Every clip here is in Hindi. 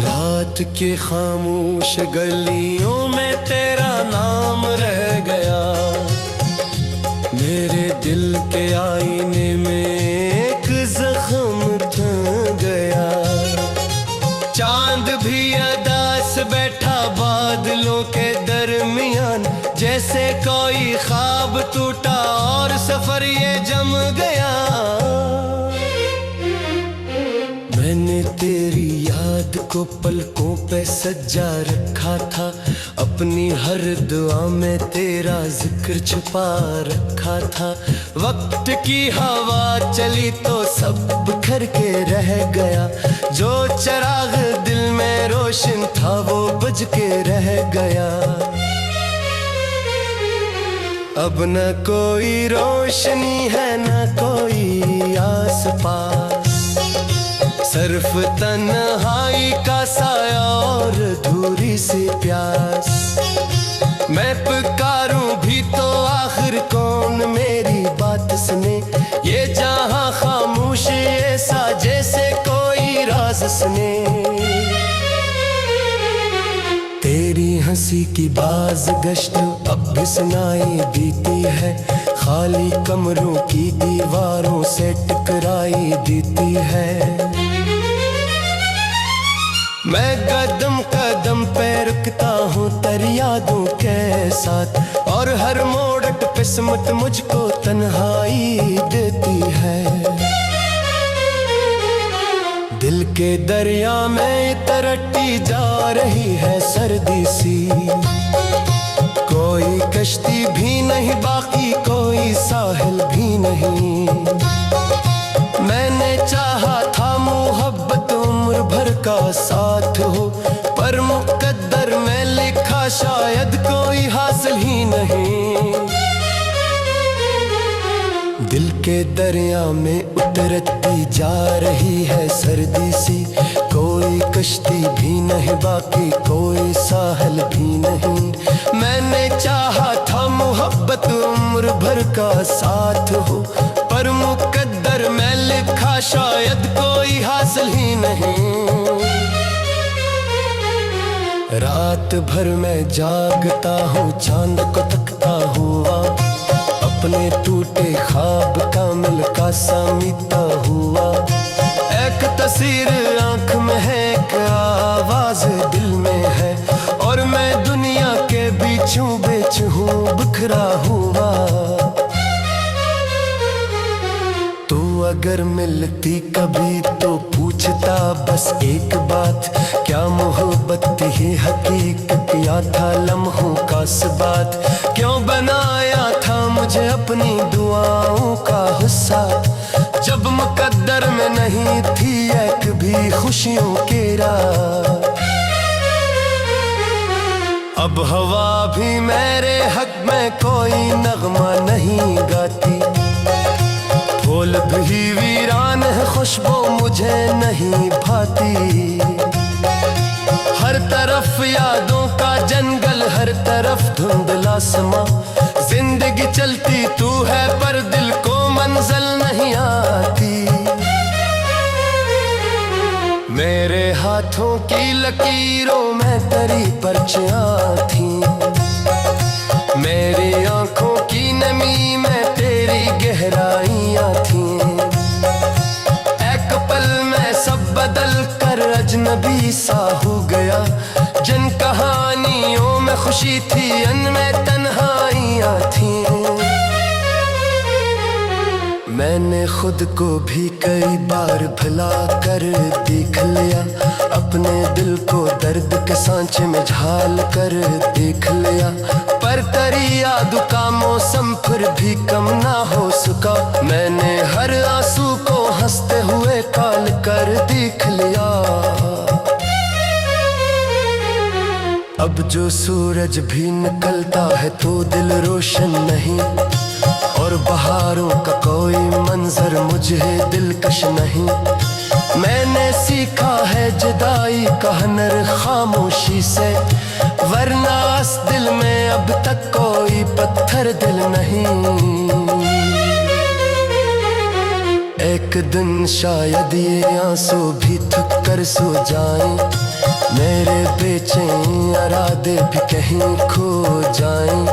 रात के खामोश गलियों में तेरा नाम रह गया, मेरे दिल के आईने में एक जख्म थम गया। चांद भी अदास बैठा बादलों के दरमियान, जैसे कोई ख्वाब टूटा और सफर ये जम गया। मैंने तेरी याद को पलकों पे सजा रखा था, अपनी हर दुआ में तेरा जिक्र छुपा रखा था। वक्त की हवा चली तो सब बिखर के रह गया, जो चिराग दिल में रोशन था वो बुझ के रह गया। अब न कोई रोशनी है न कोई आस पास, सिर्फ तन्हाई का साया और अधूरी सी प्यास। मैं पुकारूं भी तो आखिर कौन मेरी बात सुने, ये जहां खामोश ऐसा जैसे कोई राज सुने। तेरी हंसी की बाज गश्त अब भी सुनाई देती है, खाली कमरों की दीवारों से टकराई देती है। मैं कदम कदम पे रुकता हूँ तेरी यादों के साथ, और हर मोड़ पे किस्मत मुझको तन्हाई देती है। दिल के दरिया में तरटी जा रही है सर्दी सी, कोई कश्ती भी नहीं बाकी कोई साहिल भी नहीं। मैंने चाहा था मोहब्बत उम्र भर का साथ हो, पर मुकद्दर में लिखा शायद कोई हासिल ही नहीं। दिल के दरिया में उतरती जा रही है सर्दी सी, कोई कश्ती भी नहीं बाकी कोई साहिल भी नहीं। मैंने चाहा था मोहब्बत उम्र भर का साथ हो, पर मुकद्दर में लिखा शायद कोई हासिल ही नहीं। रात भर मैं जागता हूँ चांद को तकता हुआ, अपने टूटे ख्वाब कामिल का सामीता हुआ। एक तस्वीर आंख में है, एक आवाज दिल में है, और मैं दुनिया के बीचों बीच हूँ बिखरा हुआ। तू अगर मिलती कभी तो पूछता बस एक बात, क्या मोहब्बत ही हकीकत या था लम्हों का सबात। क्यों बनाया था मुझे अपनी दुआओं का हिस्सा, जब मुकद्दर में नहीं थी एक भी खुशियों की रात। अब हवा भी मेरे हक में कोई नगमा नहीं गाती, फूल भी वीरान है खुशबू मुझे नहीं भाती। हर तरफ यादों का जंगल, हर तरफ धुंधला समा, जिंदगी चलती तू है पर दिल को मंजिल नहीं आती। मेरे हाथों की लकीरों में तेरी पर्चियां थी, मेरी आंखों की नमी में तेरी गहराइयां थी। एक पल में सब बदल कर अजनबी सा हो गया, जिन कहानियों में खुशी थी उनमें तन्हाइयां थी। मैंने खुद को भी कई बार भुला कर देख लिया, अपने दिल को दर्द के सांचे में झाल कर देख लिया, पर तेरी याद का मौसम फिर भी कम ना हो सका। मैंने हर आंसू को हंसते हुए काल कर देख लिया। अब जो सूरज भी निकलता है तो दिल रोशन नहीं, और बहारों का कोई मंजर मुझे दिलकश नहीं। मैंने सीखा है जुदाई का हुनर खामोशी से, वरना इस दिल में अब तक कोई पत्थर दिल नहीं। एक दिन शायद ये आंसू भी थक कर सो जाएं, मेरे बेचैन इरादे भी कहीं खो जाएं,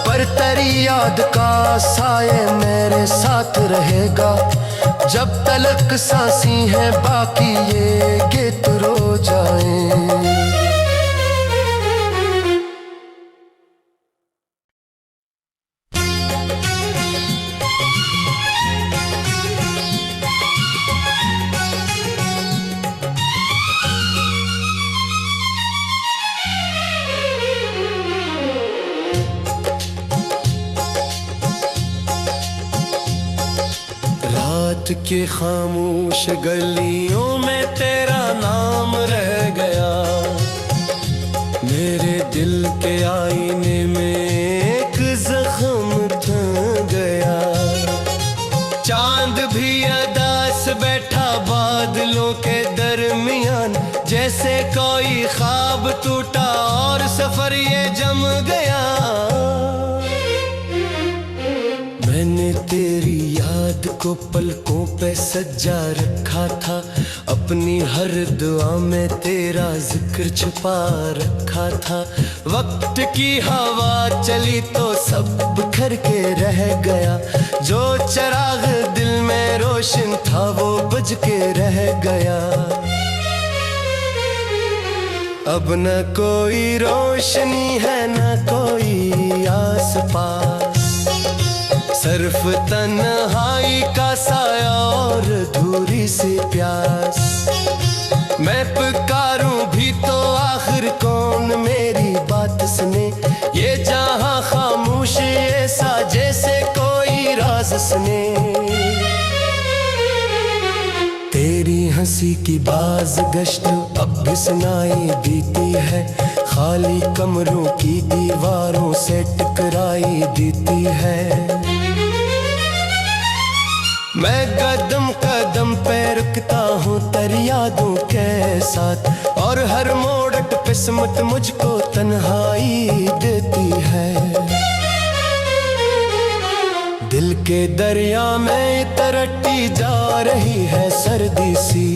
पर तेरी याद का साए मेरे साथ रहेगा, जब तलक सांसी है बाकी ये गीत रो जाएं। रात के खामोश गलियों में तेरा नाम रह गया, मेरे दिल के आईने में एक जख्म थम गया। चांद भी अदास बैठा बादलों के दरमियान, जैसे कोई ख्वाब टूटा और सफर ये जम गया। मैंने तेरी याद को पलकों पे सजा रखा था, अपनी हर दुआ में तेरा जिक्र छुपा रखा था। वक्त की हवा चली तो सब बिखर के रह गया, जो चिराग दिल में रोशन था वो बुझ के रह गया। अब न कोई रोशनी है न कोई आस पास, सिर्फ तन्हाई का साया और धूरी सी प्यास। मैं पुकारूं भी तो आखिर कौन मेरी बात सुने, ये जहां खामोश ऐसा जैसे कोई राज सुने। तेरी हंसी की बाज गश्त अब भी सुनाई देती है, खाली कमरों की दीवारों से टकराई देती है। मैं कदम कदम पे रुकता हूँ तेरी यादों के साथ, और हर मोड़ पे किस्मत मुझको तन्हाई देती है। दिल के दरिया में तरटी जा रही है सर्दी सी,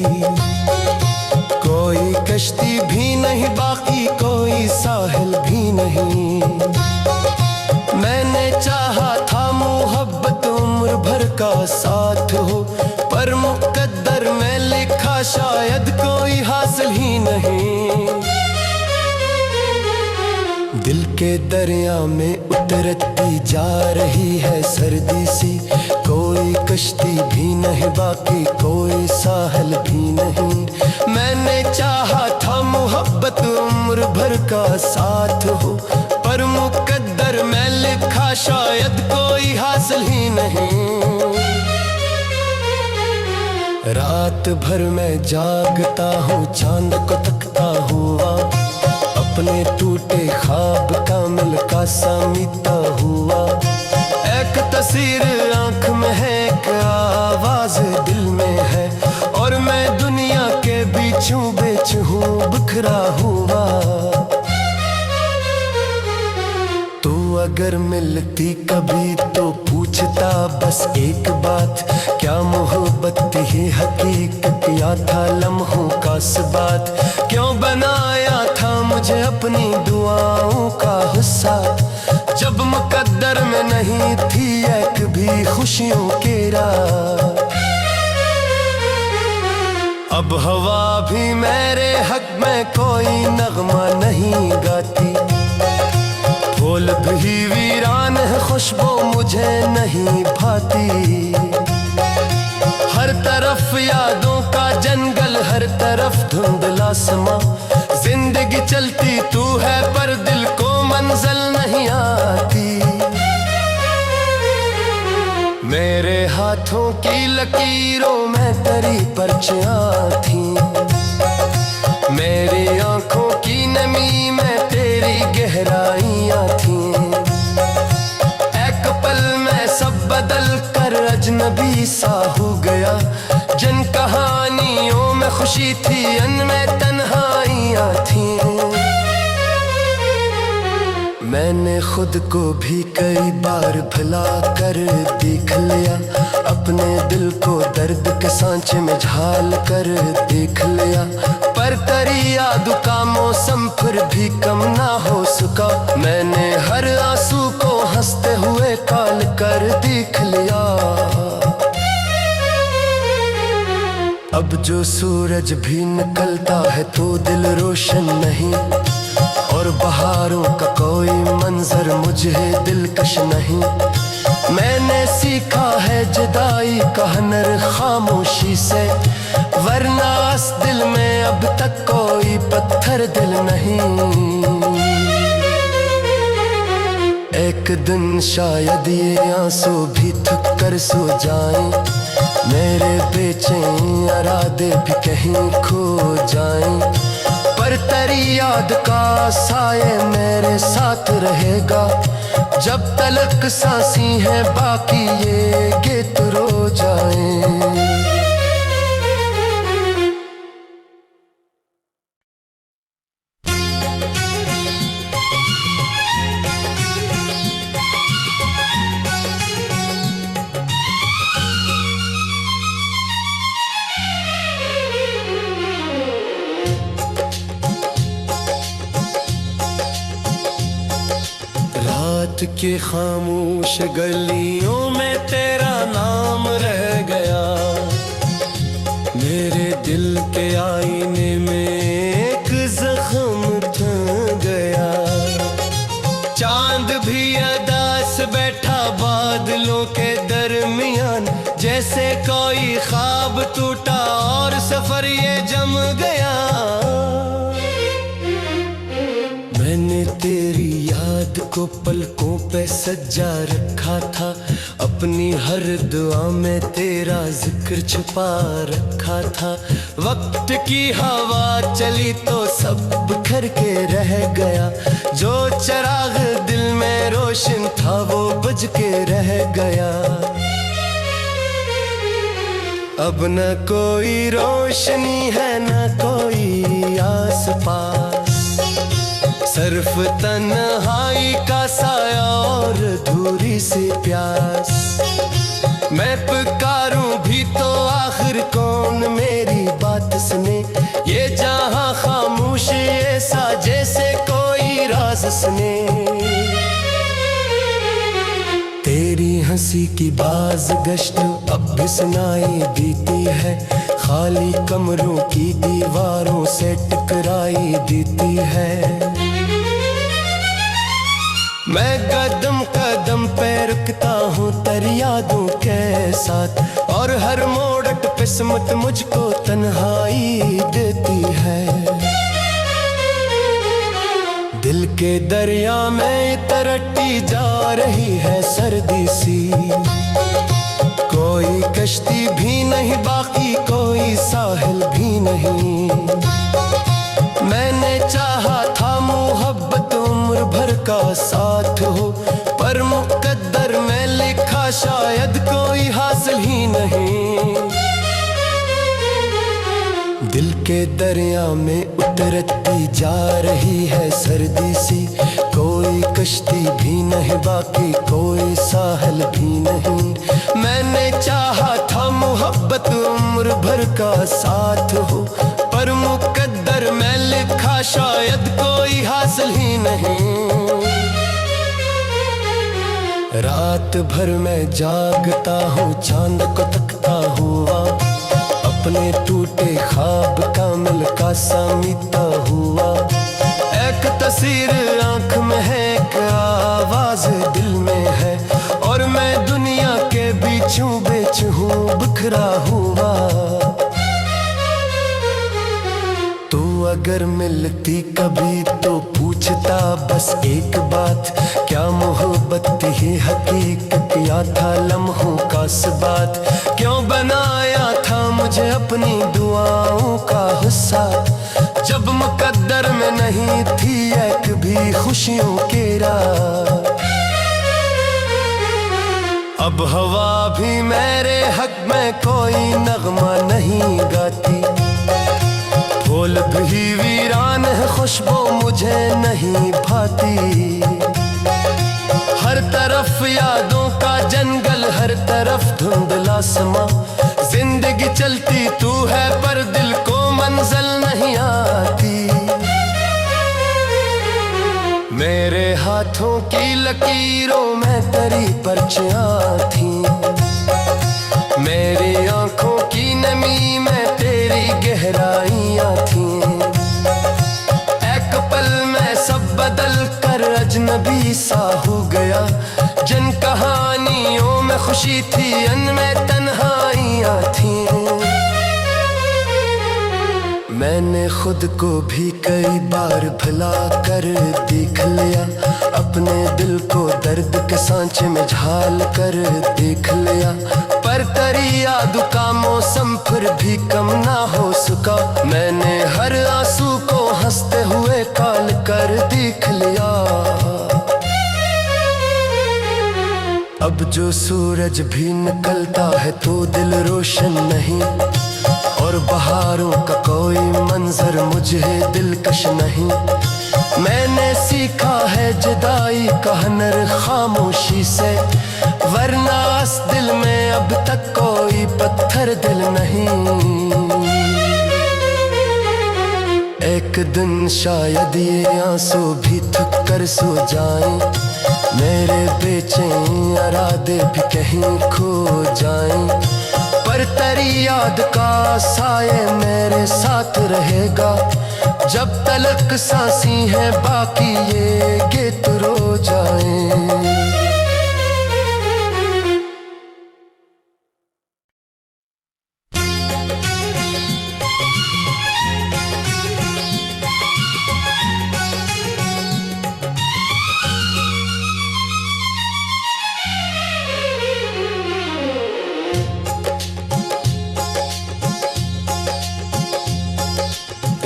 कोई कश्ती भी नहीं बाकी कोई साहिल भी नहीं। मैंने चाहा था मोहब्बत उम्र भर का साथ हो, पर मुकद्दर में लिखा शायद कोई हासिल ही नहीं। दिल के दरिया में उतरती जा रही है सर्दी सी, कोई कश्ती भी नहीं बाकी कोई साहिल भी नहीं। मैंने चाहा था मोहब्बत उम्र भर का साथ हो, पर मुकद्दर में लिखा शायद कोई हासिल ही नहीं। रात भर मैं जागता हूँ चांद को तकता हुआ, अपने टूटे ख्वाब कामिल का सामिता हुआ। एक तस्वीर आंख में है एक आवाज दिल में है, और मैं दुनिया के बीचों बीच हूँ बिखरा हुआ। तू अगर मिलती कभी तो पूछता बस एक बात, क्या मोहब्बत ही हकीकत या था लम्हों का बात। क्यों बनाया था मुझे अपनी दुआओं का हिस्सा, जब मुकद्दर में नहीं थी एक भी खुशियों की रात। अब हवा भी मेरे हक में कोई नगमा नहीं गाती, फूल भी वीरान है खुशबू मुझे नहीं भाती। हर तरफ यादों का जंगल, हर तरफ धुंधला समा, जिंदगी चलती तू है पर दिल को मंजिल नहीं आती। मेरे हाथों की लकीरों में तेरी पर्चियां थी, मेरी आंखों की नमी में तेरी गहराइयां थी। एक पल में सब बदल कर अजनबी सा हो गया, जिन कहानियों खुशी थी, अनमें तन्हाइयाँ थी। मैंने खुद को भी कई बार भुला कर देख लिया, अपने दिल को दर्द के सांचे में झाल कर देख लिया। पर तेरी याद का मौसम फिर भी कम ना हो सका, मैंने हर आंसू को हंसते हुए काल कर देख लिया। अब जो सूरज भी निकलता है तो दिल रोशन नहीं, और बहारों का कोई मंजर मुझे दिलकश नहीं। मैंने सीखा है जुदाई का हुनर खामोशी से, वरना इस दिल में अब तक कोई पत्थर दिल नहीं। एक दिन शायद ये आंसू भी थक कर सो जाएं, मेरे बेचैन इरादे भी कहीं खो जाएं। पर तेरी याद का साये मेरे साथ रहेगा, जब तलक सांसी है बाकी ये गीत रो जाएं। रात के खामोश गलियों में तेरा नाम रह गया, मेरे दिल के आईने में एक जख्म थम गया। चांद भी अदास बैठा बादलों के दरमियान, जैसे कोई ख्वाब टूटा और सफर ये जम गया। मैंने तेरी याद को पलकों पे सजा रखा था, अपनी हर दुआ में तेरा जिक्र छुपा रखा था। वक्त की हवा चली तो सब बिखर के रह गया, जो चिराग दिल में रोशन था वो बुझ के रह गया। अब न कोई रोशनी है न कोई आस पास, सिर्फ तन्हाई का साया और धूरी सी प्यास। मैं पुकारूं भी तो आखिर कौन मेरी बात सुने, ये जहां खामोश ऐसा जैसे कोई राज सुने। तेरी हंसी की बाज गश्त अब भी सुनाई देती है, खाली कमरों की दीवारों से टकराई देती है। मैं कदम कदम पे रुकता हूँ तेरी यादों के साथ, और हर मोड़ पे किस्मत मुझको तन्हाई देती है। दिल के दरिया में तरटी जा रही है सर्दी सी, कोई कश्ती भी नहीं बाकी कोई साहिल भी नहीं। मैंने चाहा था मोहब्बत उम्र भर का साथ हो, पर मुकद्दर में लिखा शायद कोई हासिल ही नहीं। दिल के दरिया में उतरती जा रही है सर्दी सी, कोई कश्ती भी नहीं बाकी कोई साहिल भी नहीं। मैंने चाहा था मोहब्बत उम्र भर का साथ हो, पर मुकद्दर में लिखा शायद कोई हासिल ही नहीं। रात भर मैं जागता हूँ चांद को तकता हुआ, अपने टूटे ख्वाब कामिल का सामीता हुआ। एक तस्वीर आंख में है, एक आवाज दिल में है, और मैं दुनिया के बीचों बीच हूँ बिखरा हुआ। तू अगर मिलती कभी तो पूछता बस एक बात, क्या मोहब्बत ही हकीकत या था लम्हों का बात। क्यों बनाया था मुझे अपनी दुआओं का हिस्सा, जब मुकद्दर में नहीं थी एक भी खुशियों की रात। अब हवा भी मेरे हक में कोई नगमा नहीं गाती, यादों का जंगल, हर तरफ धुंधला समा। जिंदगी चलती तू है पर दिल को मंजिल नहीं आती। मेरे हाथों की लकीरों में तेरी पर्चियां थी, मेरी आंखों की नमी में तेरी गहराइयां थी। एक पल में सब बदल कर अजनबी सा हो गया। जिन कहानियों में खुशी थी उनमें तन्हाइयां थी। मैंने खुद को भी कई बार भुला कर देख लिया, अपने दिल को दर्द के सांचे में झाल कर देख लिया। पर तेरी याद का मौसम फिर भी कम ना हो सका। मैंने हर आंसू को हंसते हुए काल कर देख लिया। अब जो सूरज भी निकलता है तो दिल रोशन नहीं, और बहारों का कोई मंजर मुझे दिलकश नहीं। मैंने सीखा है जुदाई का हुनर खामोशी से, वरना इस दिल में अब तक कोई पत्थर दिल नहीं। एक दिन शायद ये आंसू भी थक कर सो जाएं, मेरे बेचैन इरादे भी कहीं खो जाएं। पर तेरी याद का साये मेरे साथ रहेगा, जब तलक सांसी है बाकी ये गीत रो जाएं।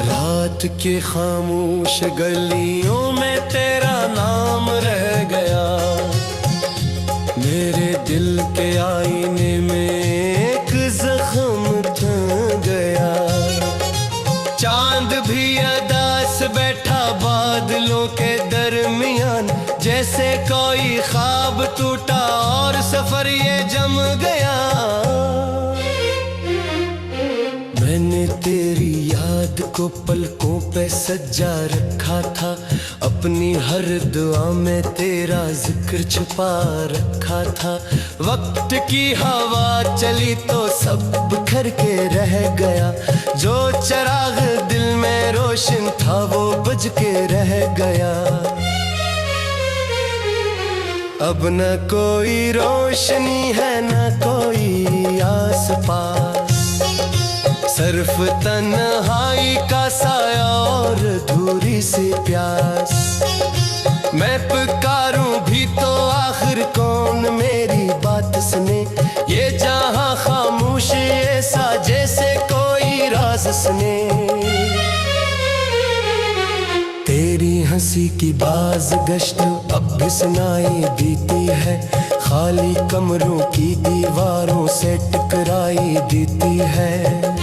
रात के खामोश गलियों में तेरा नाम रह गया, मेरे दिल के आईने में एक जख्म थम गया। चांद भी अदास बैठा बादलों के दरमियान, जैसे कोई ख्वाब टूटा और सफर ये जम गया। मैंने तेरी याद को पलकों पे सजा रखा था, अपनी हर दुआ में तेरा जिक्र छुपा रखा था। वक्त की हवा चली तो सब बिखर के रह गया, जो चिराग दिल में रोशन था वो बुझ के रह गया। अब न कोई रोशनी है न कोई आस पास, सिर्फ तन्हाई का साया और धूरी सी प्यास। मैं पुकारूं भी तो आखिर कौन मेरी बात सुने, ये जहां खामोश ऐसा जैसे कोई राज सुने। तेरी हंसी की बाज गश्त अब भी सुनाई देती है, खाली कमरों की दीवारों से टकराई देती है।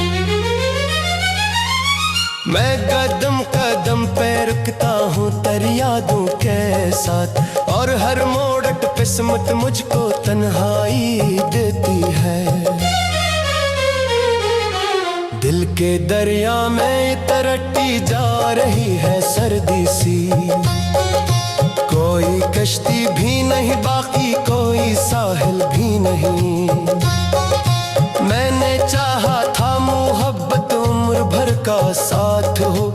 मैं कदम कदम पे रुकता हूँ तेरी यादों के साथ, और हर मोड़ पे सिमट मुझको तन्हाई देती है। दिल के दरिया में तरटी जा रही है सर्दी सी, कोई कश्ती भी नहीं बाकी कोई साहिल भी नहीं। मैंने चाहा था मोहब्बत उम्र भर का साथ हो,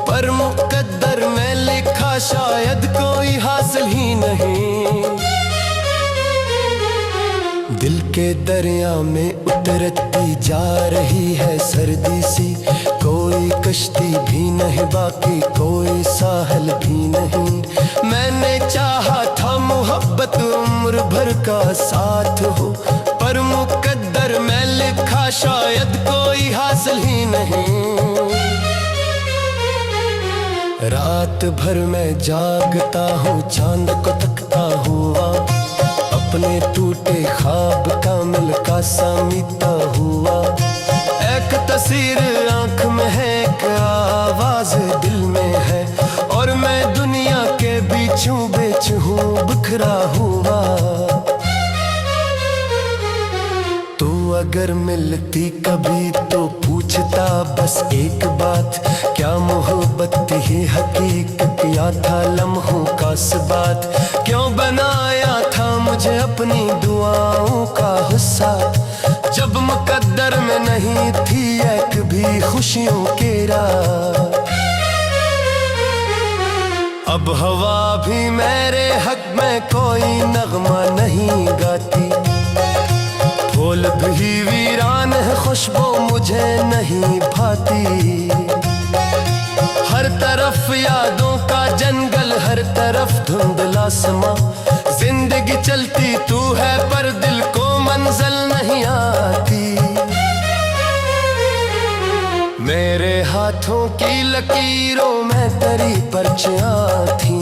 पर मुकद्दर में लिखा शायद कोई हासिल ही नहीं। दिल के दरिया में उतरती जा रही है सर्दी सी, कोई कश्ती भी नहीं बाकी कोई साहिल भी नहीं। मैंने चाहा था मोहब्बत उम्र भर का साथ हो, पर मुकद्दर में लिखा शायद कोई हासिल ही नहीं। रात भर मैं जागता हूँ चांद को तकता हुआ, अपने टूटे ख्वाब का मिलका समीता हुआ। एक तस्वीर आंख में है एक आवाज दिल में है, और मैं दुनिया के बीचों बीच हूँ बिखरा हुआ। अगर मिलती कभी तो पूछता बस एक बात, क्या मोहब्बत ही हकीकत या था लम्हों का सबात। क्यों बनाया था मुझे अपनी दुआओं का हिस्सा, जब मुकद्दर में नहीं थी एक भी खुशियों की रात। अब हवा भी मेरे हक में कोई नगमा नहीं गाती, फूल भी वीरान है खुशबू मुझे नहीं भाती। हर तरफ यादों का जंगल, हर तरफ धुंधला समा, जिंदगी चलती तू है पर दिल को मंजिल नहीं आती। मेरे हाथों की लकीरों में तेरी पर्चियां थी,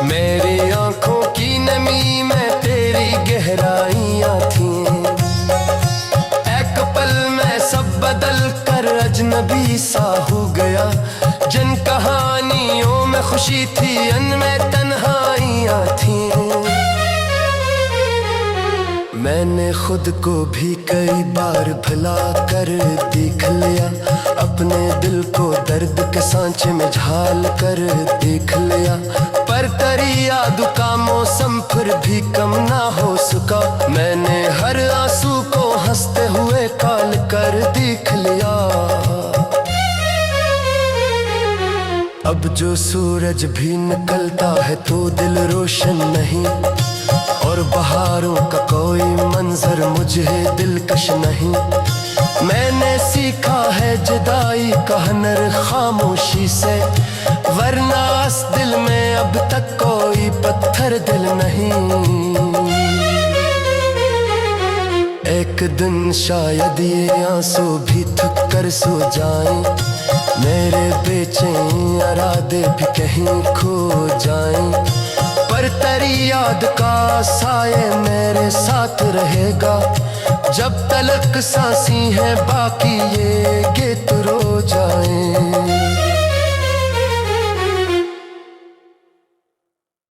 मेरी आंखों की नमी में तेरी गहराइयां थी। एक पल में सब बदल कर अजनबी सा हो गया, जिन कहानियों में खुशी थी उनमें तन्हाइयां थी। मैंने खुद को भी कई बार भुला कर देख लिया, अपने दिल को दर्द के सांचे में झाल कर देख लिया, पर तेरी याद का मौसम फिर भी कम ना हो सका। मैंने हर आंसू को हंसते हुए काल कर देख लिया। अब जो सूरज भी निकलता है तो दिल रोशन नहीं, और बहारों का कोई मंजर मुझे दिलकश नहीं। मैंने सीखा है जुदाई का हुनर खामोशी से, वरना इस दिल में अब तक कोई पत्थर दिल नहीं। एक दिन शायद ये आंसू भी थक कर सो जाएं, मेरे बेचैन इरादे भी कहीं खो जाएं, पर तेरी याद का साए मेरे साथ रहेगा। जब तलक सांसी है बाकी ये गीत रो जाए।